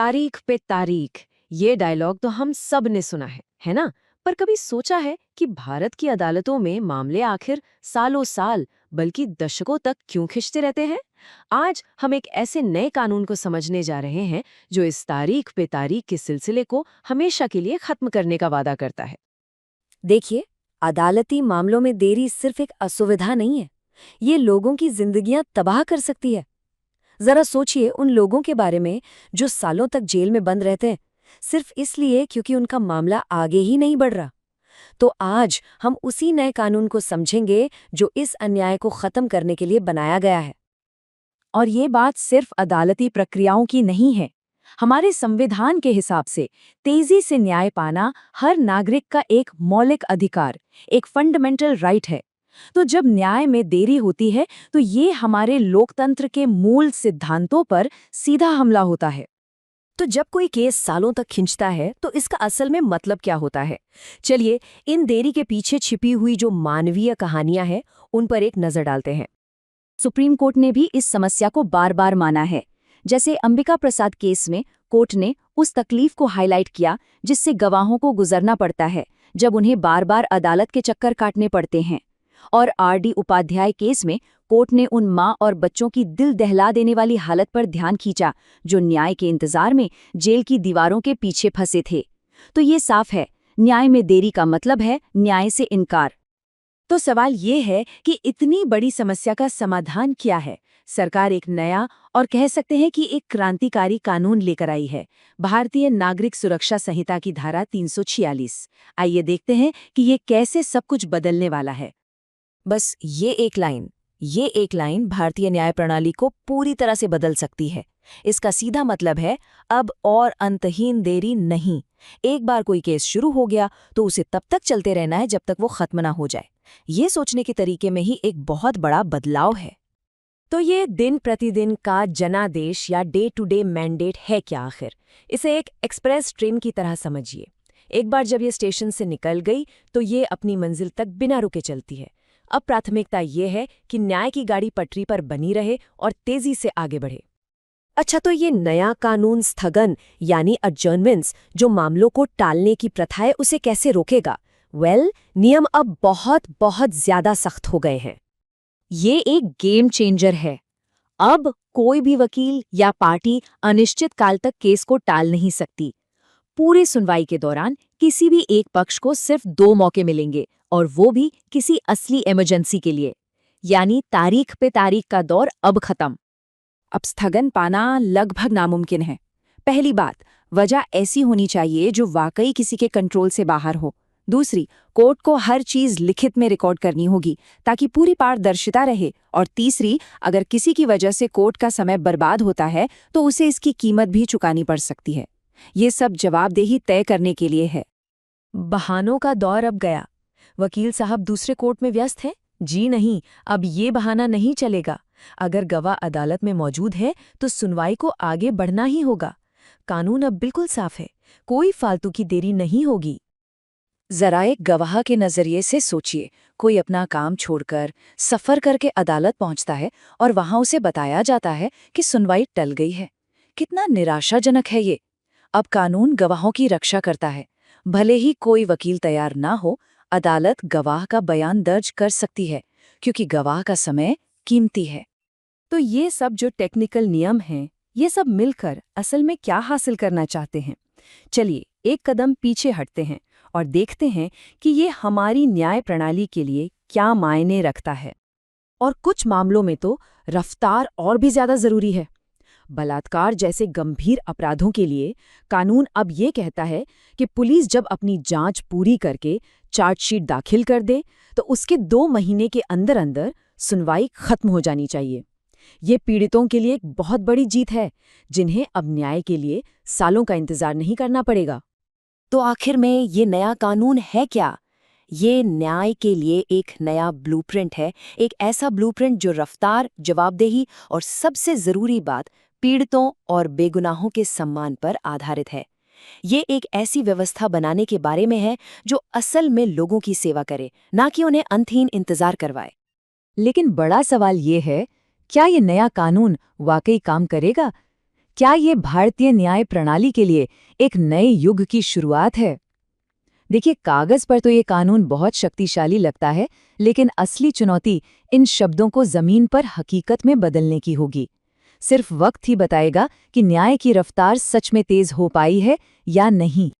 तारीख पे तारीख, ये डायलॉग तो हम सब ने सुना है ना? पर कभी सोचा है कि भारत की अदालतों में मामले आखिर सालों साल बल्कि दशकों तक क्यों खिंचते रहते हैं? आज हम एक ऐसे नए कानून को समझने जा रहे हैं जो इस तारीख पे तारीख के सिलसिले को हमेशा के लिए खत्म करने का वादा करता है। देखिए, अदालती मामलों में देरी सिर्फ एक असुविधा नहीं है, ये लोगों की जिंदगियां तबाह कर सकती है। जरा सोचिए उन लोगों के बारे में जो सालों तक जेल में बंद रहते हैं, सिर्फ इसलिए क्योंकि उनका मामला आगे ही नहीं बढ़ रहा। तो आज हम उसी नए कानून को समझेंगे जो इस अन्याय को खत्म करने के लिए बनाया गया है। और ये बात सिर्फ अदालती प्रक्रियाओं की नहीं है। हमारे संविधान के हिसाब से तेजी से न्याय पाना हर नागरिक का एक मौलिक अधिकार, एक फंडामेंटल राइट है। तो जब न्याय में देरी होती है तो ये हमारे लोकतंत्र के मूल सिद्धांतों पर सीधा हमला होता है। तो जब कोई केस सालों तक खिंचता है तो इसका असल में मतलब क्या होता है? चलिए, इन देरी के पीछे छिपी हुई जो मानवीय कहानियां हैं उन पर एक नजर डालते हैं। सुप्रीम कोर्ट ने भी इस समस्या को बार बार माना है। जैसे अंबिका प्रसाद केस में कोर्ट ने उस तकलीफ को हाईलाइट किया जिससे गवाहों को गुजरना पड़ता है जब उन्हें बार बार अदालत के चक्कर काटने पड़ते हैं। और आर.डी. उपाध्याय केस में कोर्ट ने उन माँ और बच्चों की दिल दहला देने वाली हालत पर ध्यान खींचा जो न्याय के इंतजार में जेल की दीवारों के पीछे फंसे थे। तो ये साफ है, न्याय में देरी का मतलब है न्याय से इनकार। तो सवाल ये है कि इतनी बड़ी समस्या का समाधान क्या है? सरकार एक नया और कह सकते हैं कि एक क्रांतिकारी कानून लेकर आई है, भारतीय नागरिक सुरक्षा संहिता की धारा 346। आइए देखते हैं कि ये कैसे सब कुछ बदलने वाला है। बस ये एक लाइन भारतीय न्याय प्रणाली को पूरी तरह से बदल सकती है। इसका सीधा मतलब है अब और अंतहीन देरी नहीं। एक बार कोई केस शुरू हो गया तो उसे तब तक चलते रहना है जब तक वो खत्म ना हो जाए। ये सोचने के तरीके में ही एक बहुत बड़ा बदलाव है। तो ये दिन प्रतिदिन का जनादेश या डे टू डे मैंडेट है क्या आखिर? इसे एक एक्सप्रेस ट्रेन की तरह समझिए। एक बार जब ये स्टेशन से निकल गई तो ये अपनी मंजिल तक बिना रुके चलती है। अब प्राथमिकता ये है कि न्याय की गाड़ी पटरी पर बनी रहे और तेजी से आगे बढ़े। अच्छा, तो ये नया कानून स्थगन यानी अडजर्नमेंट्स जो मामलों को टालने की प्रथा है उसे कैसे रोकेगा? नियम अब बहुत बहुत ज्यादा सख्त हो गए हैं। ये एक गेम चेंजर है। अब कोई भी वकील या पार्टी अनिश्चित काल तक केस को टाल नहीं सकती। पूरी सुनवाई के दौरान किसी भी एक पक्ष को सिर्फ 2 मौके मिलेंगे और वो भी किसी असली इमरजेंसी के लिए। यानी तारीख पे तारीख का दौर अब खत्म। अब स्थगन पाना लगभग नामुमकिन है। पहली बात, वजह ऐसी होनी चाहिए जो वाकई किसी के कंट्रोल से बाहर हो। दूसरी, कोर्ट को हर चीज लिखित में रिकॉर्ड करनी होगी ताकि पूरी पारदर्शिता रहे। और तीसरी, अगर किसी की वजह से कोर्ट का समय बर्बाद होता है तो उसे इसकी कीमत भी चुकानी पड़ सकती है। ये सब जवाबदेही तय करने के लिए है। बहानों का दौर अब गया। वकील साहब दूसरे कोर्ट में व्यस्त हैं? जी नहीं, अब ये बहाना नहीं चलेगा। अगर गवाह अदालत में मौजूद है तो सुनवाई को आगे बढ़ना ही होगा। कानून अब बिल्कुल साफ है, कोई फालतू की देरी नहीं होगी। जरा एक गवाह के नजरिए से सोचिए, कोई अपना काम छोड़कर सफर करके अदालत पहुंचता है और वहां उसे बताया जाता है कि सुनवाई टल गई है। कितना निराशाजनक है ये। अब कानून गवाहों की रक्षा करता है। भले ही कोई वकील तैयार ना हो, अदालत गवाह का बयान दर्ज कर सकती है क्योंकि गवाह का समय कीमती है। तो ये सब जो टेक्निकल नियम हैं, ये सब मिलकर असल में क्या हासिल करना चाहते हैं? चलिए एक कदम पीछे हटते हैं और देखते हैं कि ये हमारी न्याय प्रणाली के लिए क्या मायने रखता है। और कुछ मामलों में तो रफ्तार और भी ज्यादा जरूरी है। बलात्कार जैसे गंभीर अपराधों के लिए कानून अब ये कहता है कि पुलिस जब अपनी जांच पूरी करके चार्जशीट दाखिल कर दे तो उसके 2 महीने के अंदर अंदर सुनवाई खत्म हो जानी चाहिए। ये पीड़ितों के लिए एक बहुत बड़ी जीत है, जिन्हें अब न्याय के लिए सालों का इंतजार नहीं करना पड़ेगा। तो आखिर में ये नया कानून है क्या? ये न्याय के लिए एक नया ब्लूप्रिंट है, एक ऐसा ब्लूप्रिंट जो रफ्तार, जवाबदेही और सबसे जरूरी बात, पीड़ितों और बेगुनाहों के सम्मान पर आधारित है। ये एक ऐसी व्यवस्था बनाने के बारे में है जो असल में लोगों की सेवा करे, ना कि उन्हें अंतहीन इंतजार करवाए। लेकिन बड़ा सवाल ये है, क्या ये नया कानून वाकई काम करेगा? क्या ये भारतीय न्याय प्रणाली के लिए एक नए युग की शुरुआत है? देखिए, कागज पर तो ये कानून बहुत शक्तिशाली लगता है, लेकिन असली चुनौती इन शब्दों को जमीन पर हकीकत में बदलने की होगी। सिर्फ वक्त ही बताएगा कि न्याय की रफ्तार सच में तेज हो पाई है या नहीं।